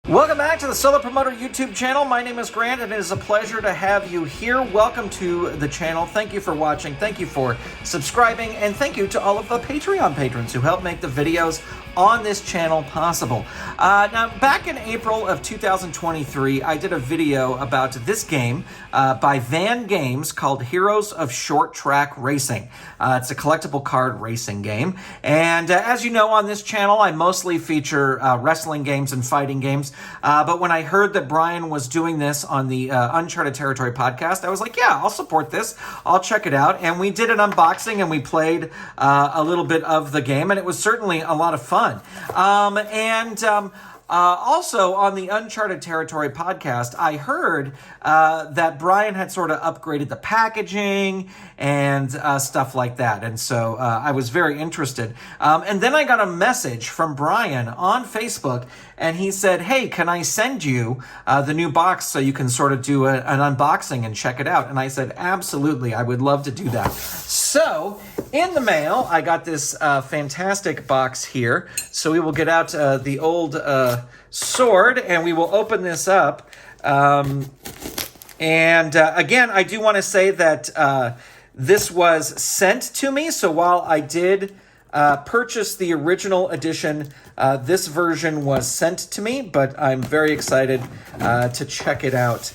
Welcome back to the Solo Promoter YouTube channel. My name is Grant, and it is a pleasure to have you here. Welcome to the channel. Thank you for watching. Thank you for subscribing, and thank you to all of the Patreon patrons who help make the videos on this channel possible. Now, back in April of 2023, I did a video about this game by Van Games called Heroes of Short Track Racing. It's a collectible card racing game, and as you know, on this channel, I mostly feature wrestling games and fighting games. But when I heard that Brian was doing this on the Uncharted Territory podcast, I was like, yeah, I'll support this. I'll check it out. And we did an unboxing and we played a little bit of the game, and it was certainly a lot of fun. Also, on the Uncharted Territory podcast, I heard that Brian had sort of upgraded the packaging and stuff like that. And so I was very interested. And then I got a message from Brian on Facebook, and he said, hey, can I send you the new box so you can sort of do an unboxing and check it out? And I said, absolutely, I would love to do that. So in the mail, I got this fantastic box here. So we will get out the old sword, and we will open this up. Again, I do want to say that this was sent to me. So while I did purchase the original edition, this version was sent to me, but I'm very excited to check it out.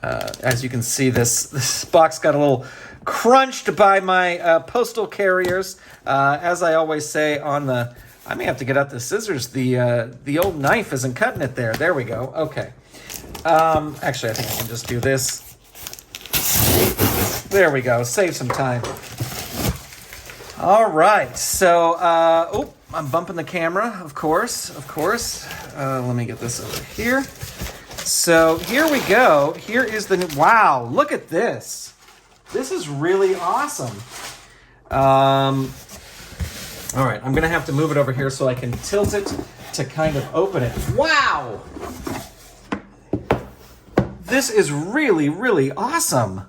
As you can see, this box got a little crunched by my postal carriers. As I always say on the... I may have to get out the scissors. The old knife isn't cutting it there. There we go. Okay. Actually, I think I can just do this. There we go. Save some time. All right. So, I'm bumping the camera, of course. Let me get this over here. So here we go. Here is the new... Wow, look at this. This is really awesome. All right, I'm going to have to move it over here so I can tilt it to kind of open it. Wow! This is really, really awesome.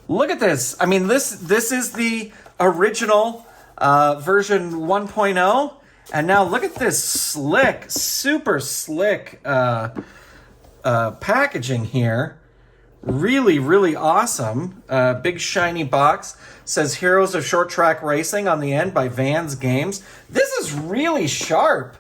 Look at this. I mean, this is the original version 1.0. And now look at this slick, super slick packaging here. Really, really awesome. Big shiny box. Says Heroes of Short Track Racing on the end by Van Games. This is really sharp.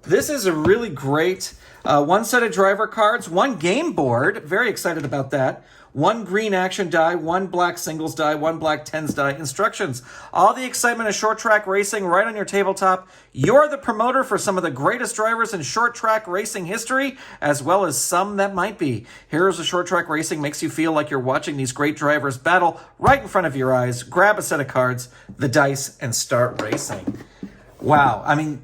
This is a really great one set of driver cards, one game board. Very excited about that. One green action die, one black singles die, one black tens die. Instructions. All the excitement of short track racing right on your tabletop. You're the promoter for some of the greatest drivers in short track racing history, as well as some that might be. Heroes of Short Track Racing makes you feel like you're watching these great drivers battle right in front of your eyes. Grab a set of cards, the dice, and start racing. Wow. I mean,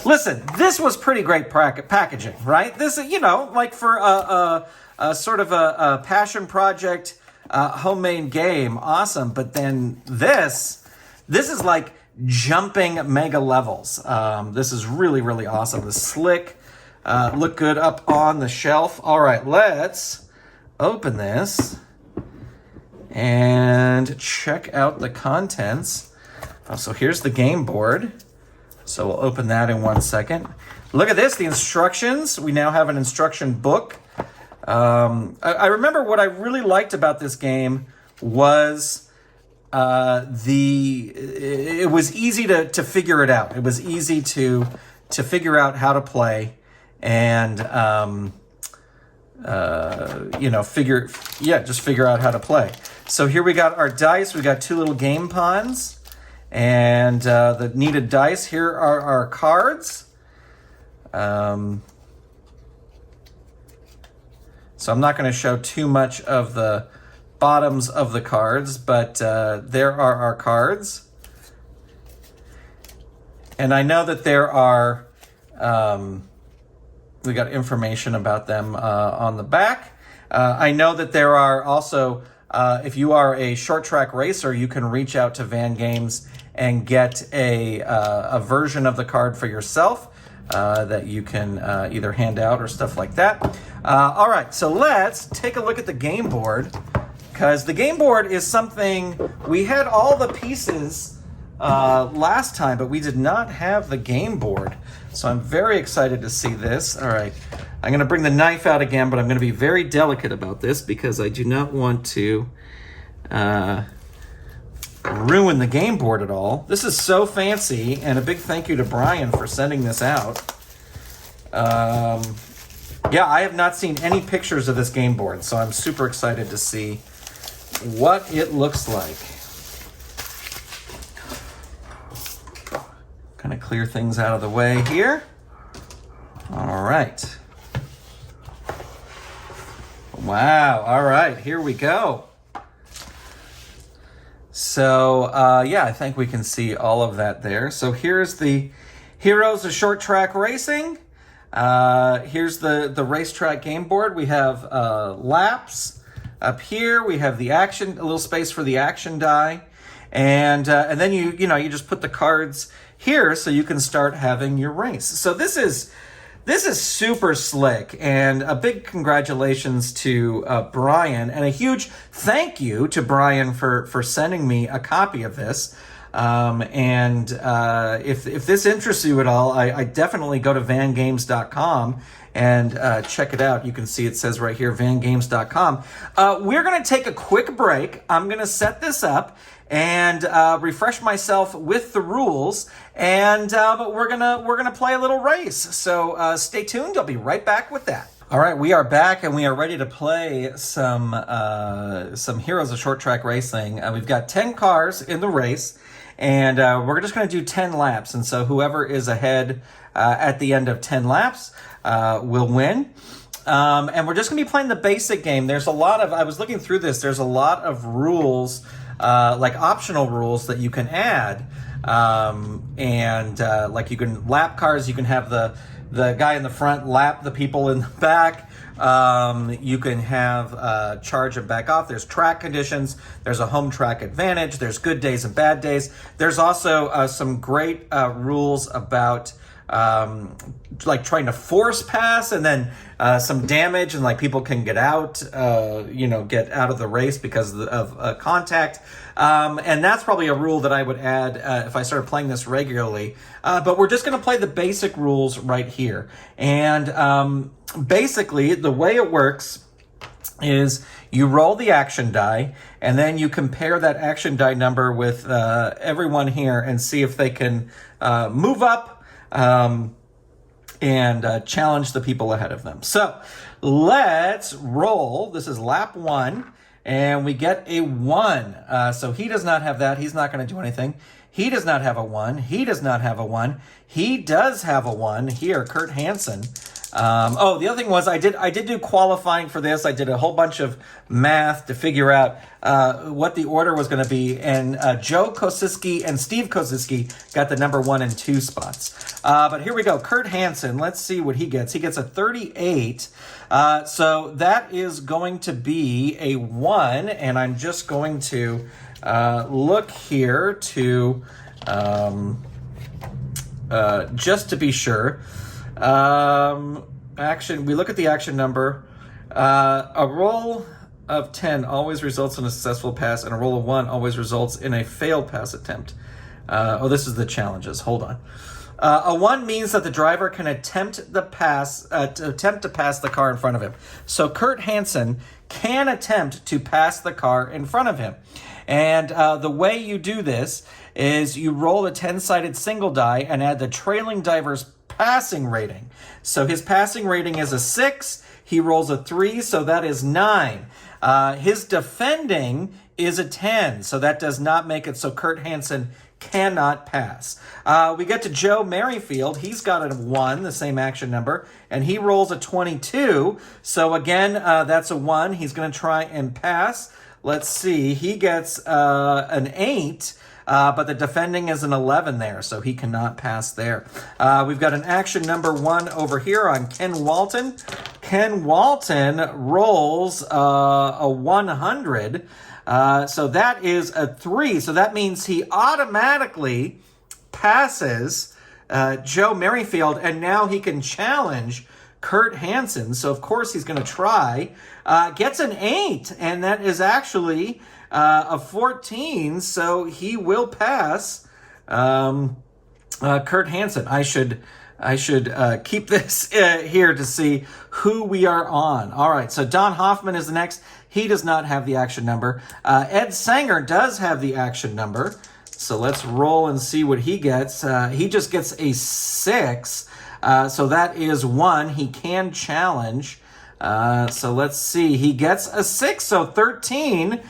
listen, this was pretty great packaging, right? This, like for a sort of a passion project, homemade game. Awesome. But then this is like jumping mega levels. This is really, really awesome. The slick, look good up on the shelf. All right, let's open this and check out the contents. Oh, so here's the game board. So we'll open that in 1 second. Look at this, the instructions. We now have an instruction book. I remember what I really liked about this game was it was easy to figure it out. It was easy to figure out how to play and just figure out how to play. So here we got our dice. We got two little game pawns and the needed dice. Here are our cards. So I'm not going to show too much of the bottoms of the cards, but there are our cards. And I know that there are, we got information about them on the back. I know that there are also, if you are a short track racer, you can reach out to Van Games and get a version of the card for yourself. That you can either hand out or stuff like that. All right, so let's take a look at the game board, because the game board is something, we had all the pieces last time, but we did not have the game board. So I'm very excited to see this. All right, I'm going to bring the knife out again, but I'm going to be very delicate about this because I do not want to ruin the game board at all. This is so fancy, and a big thank you to Brian for sending this out. Yeah, I have not seen any pictures of this game board, so I'm super excited to see what it looks like. Kind of clear things out of the way here. All right. Wow, all right, here we go. So, yeah, I think we can see all of that there. So here's the Heroes of Short Track Racing. Here's the racetrack game board. We have laps up here. We have the action, a little space for the action die. And then you just put the cards here so you can start having your race. So this is super slick, and a big congratulations to Brian, and a huge thank you to Brian for sending me a copy of this. If this interests you at all, I definitely go to vangames.com and check it out. You can see it says right here, vangames.com. We're going to take a quick break. I'm going to set this up and refresh myself with the rules, and we're gonna play a little race. So stay tuned. I'll be right back with that. All right, we are back, and we are ready to play some Heroes of Short Track Racing. We've got 10 cars in the race, and we're just going to do 10 laps. And so whoever is ahead at the end of 10 laps will win. And we're just going to be playing the basic game. There's a lot of, I was looking through this, there's a lot of rules, like optional rules that you can add. Like you can lap cars, you can have the guy in the front lap the people in the back. You can have charge and back off. There's track conditions. There's a home track advantage. There's good days and bad days. There's also some great rules about like trying to force pass, and then some damage, and like people can get out, get out of the race because of contact. And that's probably a rule that I would add if I started playing this regularly. But we're just going to play the basic rules right here. And basically, the way it works is you roll the action die, and then you compare that action die number with everyone here and see if they can move up and challenge the people ahead of them. So let's roll. This is lap 1, and we get a 1. So he does not have that. He's not going to do anything. He does not have a 1. He does not have a 1. He does have a 1 here, Kurt Hansen. The other thing was I did do qualifying for this. I did a whole bunch of math to figure out what the order was going to be, and Joe Kosiski and Steve Kosiski got the number 1 and 2 spots. But here we go. Kurt Hansen, let's see what he gets. He gets a 38. So that is going to be a 1, and I'm just going to look here to just to be sure. Action. We look at the action number. A roll of 10 always results in a successful pass, and a roll of 1 always results in a failed pass attempt. This is the challenges. Hold on. A 1 means that the driver can attempt to pass the car in front of him. So Kurt Hansen can attempt to pass the car in front of him. And the way you do this is you roll a 10-sided single die and add the trailing diver's passing rating. So his passing rating is a 6. He rolls a 3, so that is 9. His defending is a 10, so that does not make it so Kurt Hansen cannot pass. We get to Joe Merrifield. He's got a 1, the same action number, and he rolls a 22. So again, that's a 1. He's going to try and pass. Let's see. He gets an 8. But the defending is an 11 there, so he cannot pass there. We've got an action number 1 over here on Ken Walton. Ken Walton rolls a 100. So that is a 3. So that means he automatically passes Joe Merrifield, and now he can challenge Kurt Hansen. So, of course, he's going to try. Gets an 8, and that is actually a 14, so he will pass Kurt Hansen. I should I should keep this here to see who we are on. All right, so Don Hoffman is the next. He does not have the action number. Ed Sanger does have the action number. So let's roll and see what he gets. He just gets a 6. So that is 1. He can challenge. So let's see. He gets a 6, so 13.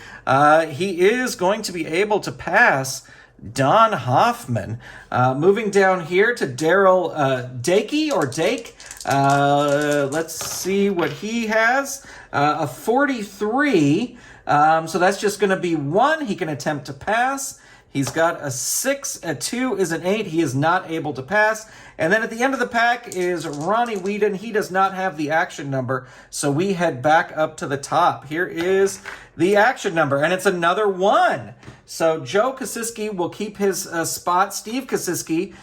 He is going to be able to pass Don Hoffman. Moving down here to Daryl Dakey or Dake. Let's see what he has. A 43. So that's just going to be 1. He can attempt to pass. He's got a 6, a 2 is an 8. He is not able to pass. And then at the end of the pack is Ronnie Whedon. He does not have the action number, so we head back up to the top. Here is the action number, and it's another 1. So Joe Kosiski will keep his spot. Steve Kosiski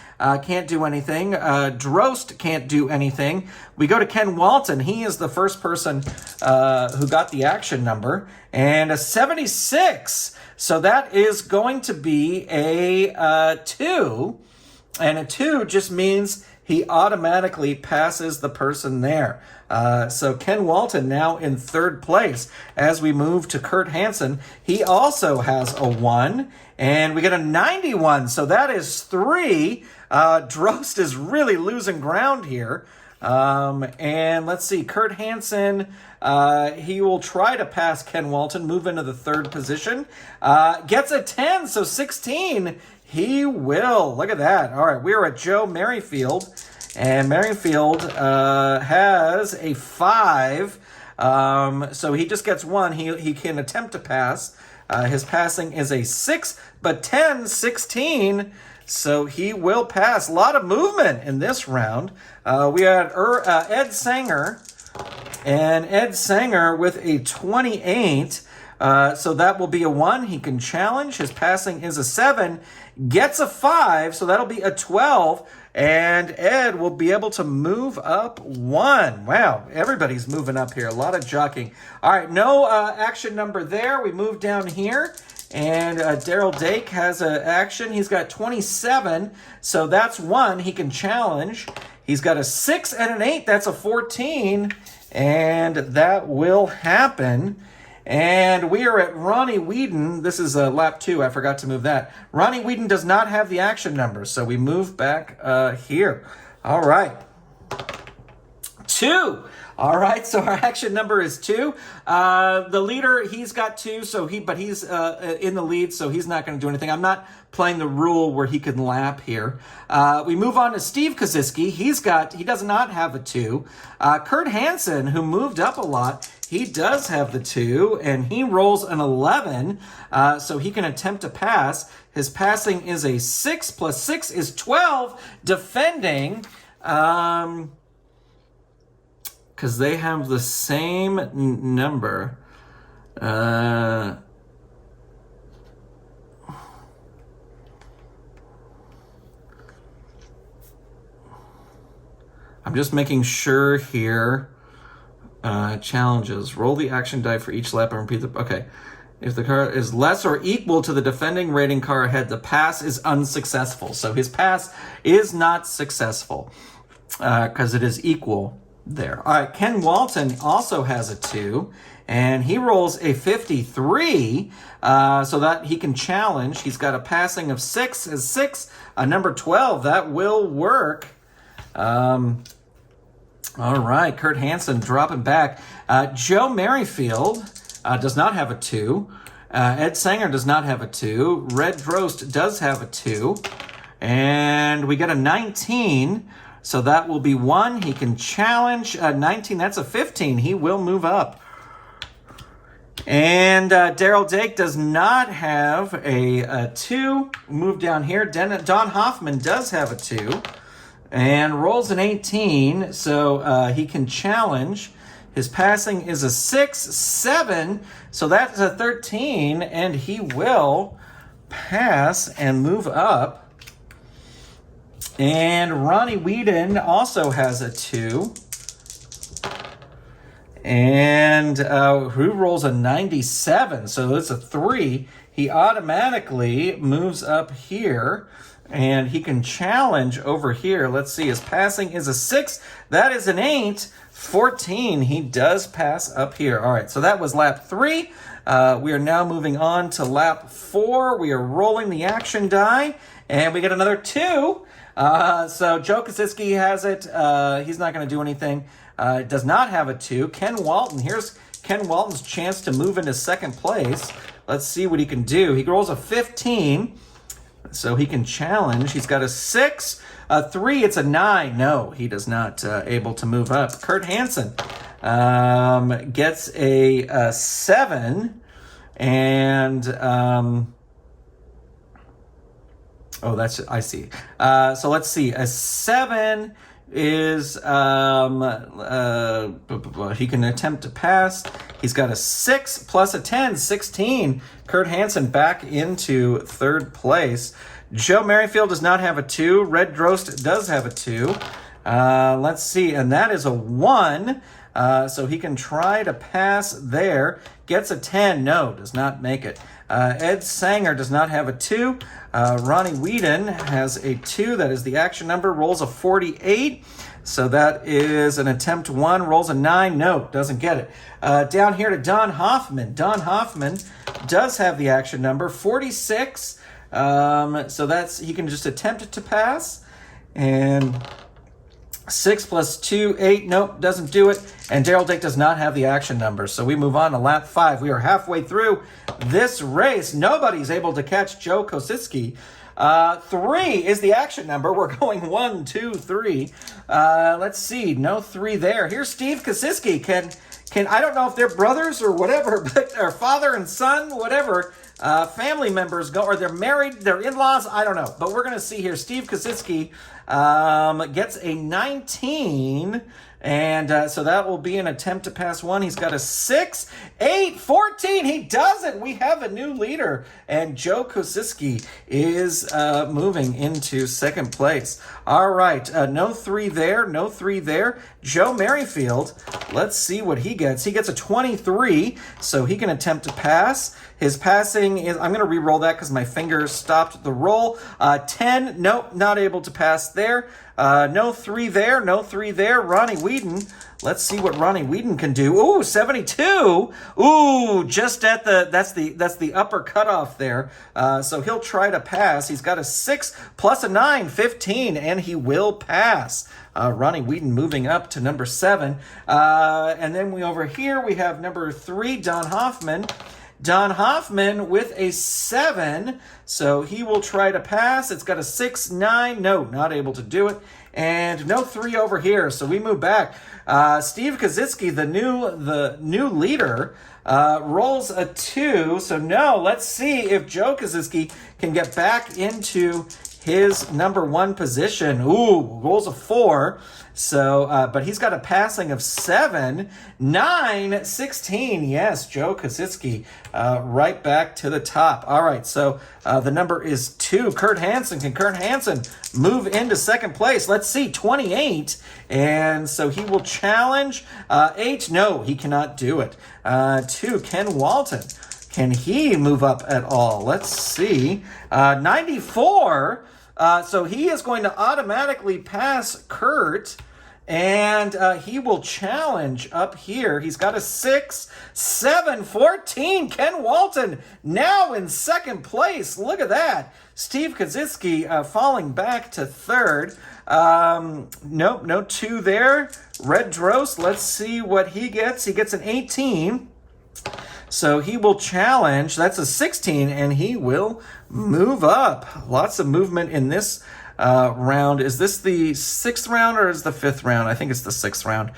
can't do anything. Drost can't do anything. We go to Ken Walton. He is the first person who got the action number, and a 76. So that is going to be a 2. And a 2 just means he automatically passes the person there. So Ken Walton now in 3rd place. As we move to Kurt Hansen, he also has a 1. And we get a 91. So that is 3. Drost is really losing ground here. And let's see, Kurt Hansen, he will try to pass Ken Walton, move into the 3rd position, gets a 10, so 16, he will. Look at that. All right, we are at Joe Merrifield, and Merrifield has a 5, so he just gets 1. He can attempt to pass. His passing is a 6, but 10, 16, so he will pass. A lot of movement in this round. We had Ed Sanger, and Ed Sanger with a 28. So that will be a 1. He can challenge. His passing is a 7. Gets a 5, so that'll be a 12. And Ed will be able to move up 1. Wow, everybody's moving up here. A lot of jockeying. All right, no action number there. We move down here. And Daryl Dake has an action. He's got 27, so that's 1. He can challenge. He's got a 6 and an 8. That's a 14, and that will happen. And we are at Ronnie Whedon. This is lap 2. I forgot to move that. Ronnie Whedon does not have the action number, so we move back here. All right. 2. All right, so our action number is 2. The leader, he's got 2, but he's in the lead, so he's not going to do anything. I'm not playing the rule where he can lap here. We move on to Steve Kosiski. He does not have a 2. Kurt Hansen, who moved up a lot, he does have the 2, and he rolls an 11, so he can attempt to pass. His passing is a 6 plus 6 is 12. Defending, because they have the same number. I'm just making sure here. Challenges. Roll the action die for each lap and repeat the... Okay. If the car is less or equal to the defending rating car ahead, the pass is unsuccessful. So his pass is not successful because it is equal there. All right, Ken Walton also has a 2, and he rolls a 53, so that he can challenge. He's got a passing of 6 is 6, a number 12. That will work. All right, Kurt Hansen dropping back. Joe Merrifield does not have a 2. Ed Sanger does not have a 2. Red Drost does have a 2. And we get a 19. So that will be 1. He can challenge. 19, that's a 15. He will move up. And Daryl Dake does not have a 2. Move down here. Don Hoffman does have a 2. And rolls an 18. So he can challenge. His passing is a 6, 7. So that's a 13. And he will pass and move up. And Ronnie Whedon also has a 2. And who rolls a 97, so it's a 3. He automatically moves up here. And he can challenge over here. Let's see, his passing is a 6. That is an 8. 14, he does pass up here. All right, so that was lap 3. We are now moving on to lap 4. We are rolling the action die, and we get another 2. So Joe Kosicki has it. He's not going to do anything. Does not have a 2. Ken Walton, here's Ken Walton's chance to move into second place. Let's see what he can do. He rolls a 15. So he can challenge. He's got a 6, a 3, it's a 9. No, he does not able to move up. Kurt Hansen gets a 7. And, I see. So let's see. A 7 is, he can attempt to pass. He's got a 6 plus a 10, 16. Kurt Hansen back into third place. Joe Merrifield does not have a 2. Red Drost does have a 2. Let's see, and that is a 1. So he can try to pass there. Gets a 10. No, does not make it. Ed Sanger does not have a 2. Ronnie Whedon has a 2. That is the action number. Rolls a 48. So that is an attempt 1. Rolls a 9. No, doesn't get it. Down here to Don Hoffman. Don Hoffman does have the action number 46. So that's, he can just attempt it to pass. And 6 plus 2, 8. Nope, doesn't do it. And Daryl Dick does not have the action number. So we move on to lap 5. We are halfway through this race. Nobody's able to catch Joe Kosicki. 3 is the action number. We're going 1, 2, 3. Let's see. No 3 there. Here's Steve Kosicki. Can I don't know if they're brothers or whatever, but or father and son, whatever. Family members go, or they're married, they're in-laws, I don't know. But we're going to see here, Steve Kosicki gets a 19, and so that will be an attempt to pass 1. He's got a 6, 8, 14. He does it. We have a new leader, and Joe Kosicki is moving into second place. All right, no 3 there, no 3 there. Joe Merrifield, let's see what he gets. He gets a 23, so he can attempt to pass. His passing is, I'm going to re-roll that because my finger stopped the roll. 10, nope, not able to pass there. No 3 there, no 3 there. Ronnie Whedon, let's see what Ronnie Whedon can do. Ooh, 72. Ooh, just at that's the upper cutoff there. So he'll try to pass. He's got a 6 plus a 9, 15, and he will pass. Ronnie Whedon moving up to number 7. And then over here, we have number 3, Don Hoffman. Don Hoffman with a 7, so he will try to pass. It's got a 6, 9, no, not able to do it. And no 3 over here, so we move back. Steve Kosicki, the new leader, rolls a 2, so no. Let's see if Joe Kosicki can get back into his number 1 position. Ooh, rolls a 4. So, but he's got a passing of 7, 9, 16. Yes, Joe Kosicki, right back to the top. All right, so the number is 2. Kurt Hansen. Can Kurt Hansen move into second place? Let's see, 28. And so he will challenge. 8, no, he cannot do it. 2, Ken Walton. Can he move up at all? Let's see. 94. So he is going to automatically pass Kurt, and he will challenge up here. He's got a 6, 7, 14. Ken Walton now in second place. Look at that. Steve Kosicki falling back to third. Nope, no 2 there. Red Drost, let's see what he gets. He gets an 18. So he will challenge. That's a 16, and he will move up. Lots of movement in this round. Is this the 6th round or is the 5th round? I think it's the 6th round.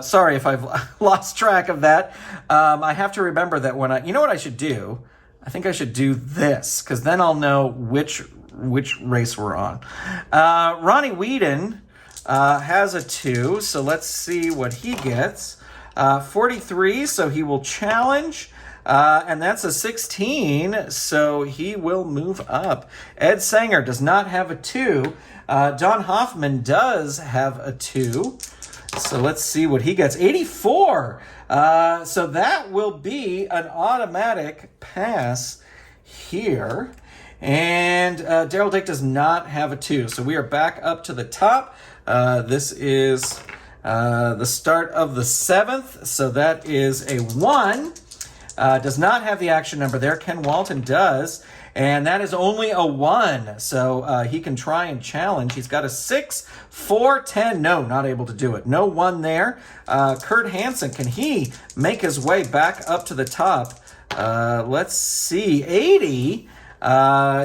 Sorry if I've lost track of that. I have to remember that when you know what I should do? I think I should do this, because then I'll know which race we're on. Ronnie Whedon has a 2, so let's see what he gets. 43, so he will challenge, and that's a 16, so he will move up. Ed Sanger does not have a 2. Don Hoffman does have a 2, so let's see what he gets. 84, so that will be an automatic pass here. And Daryl Dake does not have a 2. So we are back up to the top. This is the start of the 7th. So that is a 1. Does not have the action number there. Ken Walton does. And that is only a 1. So he can try and challenge. He's got a 6, 4, 10. No, not able to do it. No 1 there. Kurt Hansen, can he make his way back up to the top? Let's see. 80.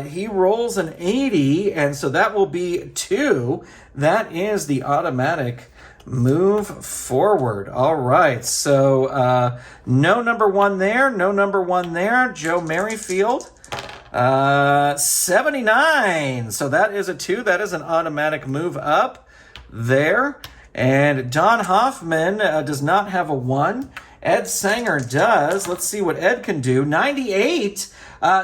He rolls an 80, and so that will be 2. That is the automatic move forward. All right, so no number 1 there, no number 1 there. Joe Merrifield, 79. So that is a 2. That is an automatic move up there. And Don Hoffman does not have a 1. Ed Sanger does. Let's see what Ed can do. 98.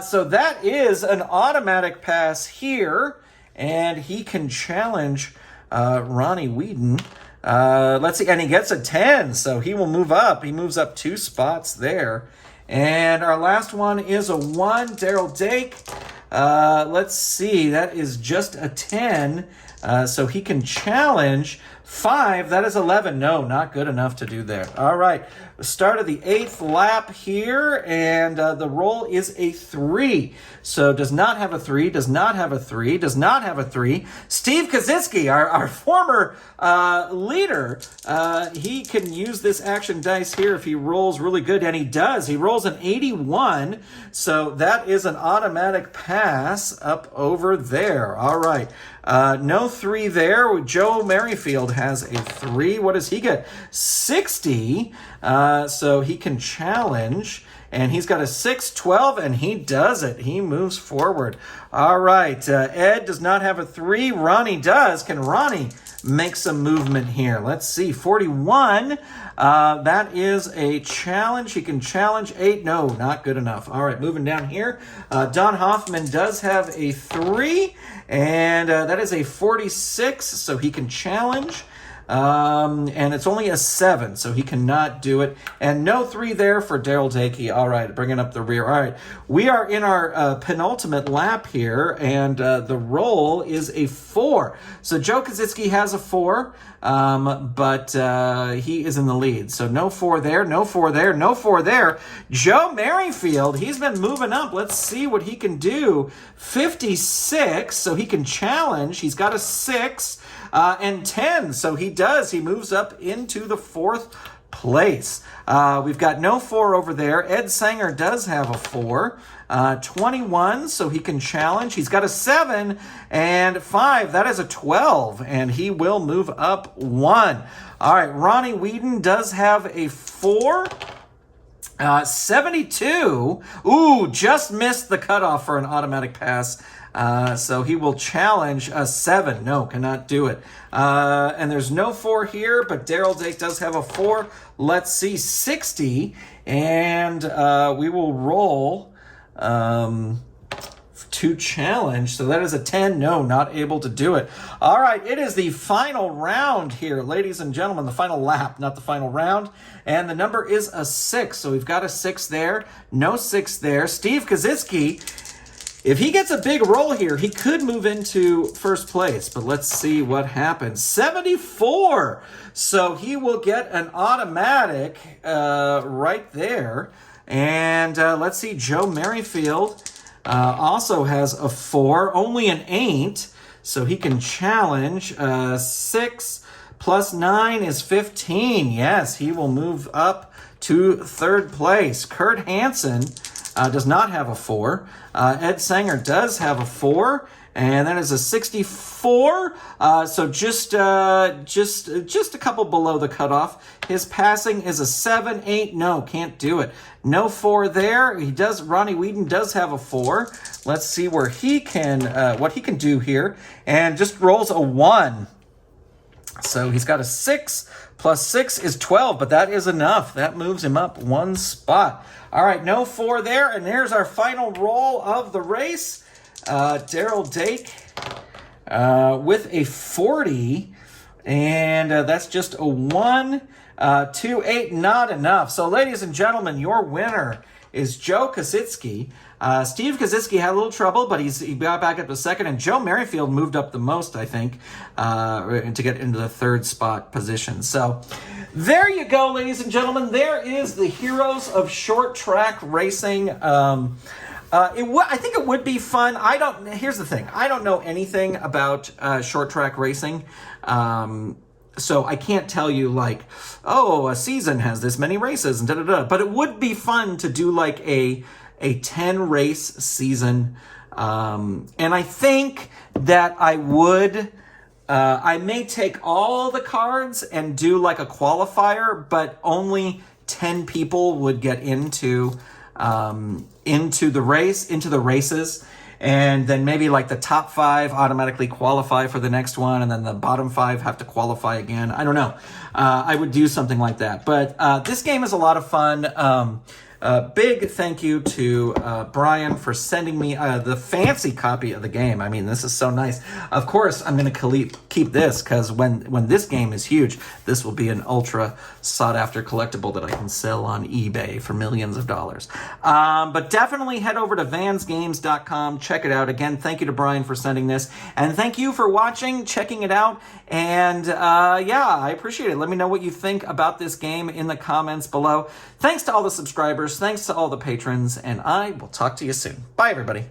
So that is an automatic pass here, and he can challenge Ronnie Whedon. Let's see, and he gets a 10, so he will move up. He moves up 2 spots there. And our last one is a 1, Daryl Dake. Let's see, that is just a 10, so he can challenge 5. That is 11. No, not good enough to do there. All right, the start of the 8th lap here, and the roll is a 3. So does not have a 3, does not have a 3, does not have a 3. Steve Kaczynski, our former leader, he can use this action dice here if he rolls really good, and he does. He rolls an 81, so that is an automatic pass up over there. All right. No 3 there. Joe Merrifield has a 3. What does he get? 60. So he can challenge. And he's got a 6, 12, and he does it. He moves forward. All right. Ed does not have a 3. Ronnie does. Can Ronnie make some movement here? Let's see. 41. That is a challenge. He can challenge 8. No, not good enough. All right, moving down here. Don Hoffman does have a 3, and that is a 46, so he can challenge. And it's only a 7, so he cannot do it. And no 3 there for Daryl Dakey. All right, bringing up the rear. All right, we are in our penultimate lap here, and the roll is a 4. So Joe Kaczynski has a 4, but he is in the lead. So no 4 there, no 4 there, no 4 there. Joe Merrifield, he's been moving up. Let's see what he can do. 56, so he can challenge. He's got a 6. And 10, so he does. He moves up into the 4th place. We've got no 4 over there. Ed Sanger does have a 4. 21, so he can challenge. He's got a 7 and 5. That is a 12, and he will move up 1. All right, Ronnie Whedon does have a 4. 72. Ooh, just missed the cutoff for an automatic pass. So he will challenge a 7. No, cannot do it. And there's no 4 here, but Daryl Dake does have a 4. Let's see, 60. And we will roll to challenge. So that is a 10. No, not able to do it. All right, it is the final round here, ladies and gentlemen. The final lap, not the final round. And the number is a 6. So we've got a 6 there. No 6 there. Steve Kaczynski, if he gets a big roll here, he could move into first place, but let's see what happens. 74! So he will get an automatic right there. And let's see, Joe Merrifield also has a 4, only an 8, so he can challenge. 6 plus 9 is 15. Yes, he will move up to 3rd place. Kurt Hansen does not have a 4. Ed Sanger does have a 4, and that is a 64. So just a couple below the cutoff. His passing is a 7, 8. No, can't do it. No 4 there. Ronnie Whedon does have a 4. Let's see where he can, what he can do here, and just rolls a 1. So he's got a 6 plus 6 is 12, but that is enough. That moves him up 1 spot. All right, no 4 there, and there's our final roll of the race. Daryl Dake with a 40, and that's just a 1, 2, 8, not enough. So, ladies and gentlemen, your winner is Joe Kaczynski. Steve Kaczynski had a little trouble, but he got back up to second, and Joe Merrifield moved up the most, I think, to get into the third spot position. So there you go, ladies and gentlemen. There is the Heroes of Short Track Racing. I think it would be fun. Here's the thing. I don't know anything about short track racing. So I can't tell you like, oh, a season has this many races and da-da-da. But it would be fun to do like a 10 race season. And I think that I may take all the cards and do like a qualifier, but only 10 people would get into the races, and then maybe like the top 5 automatically qualify for the next one, and then the bottom 5 have to qualify again. I don't know. I would do something like that. But this game is a lot of fun. Big thank you to Brian for sending me the fancy copy of the game. I mean, this is so nice. Of course, I'm going to keep this, because when this game is huge, this will be an ultra sought-after collectible that I can sell on eBay for millions of dollars. But definitely head over to vansgames.com. Check it out. Again, thank you to Brian for sending this. And thank you for watching, checking it out. And yeah, I appreciate it. Let me know what you think about this game in the comments below. Thanks to all the subscribers. Thanks to all the patrons, and I will talk to you soon. Bye, everybody.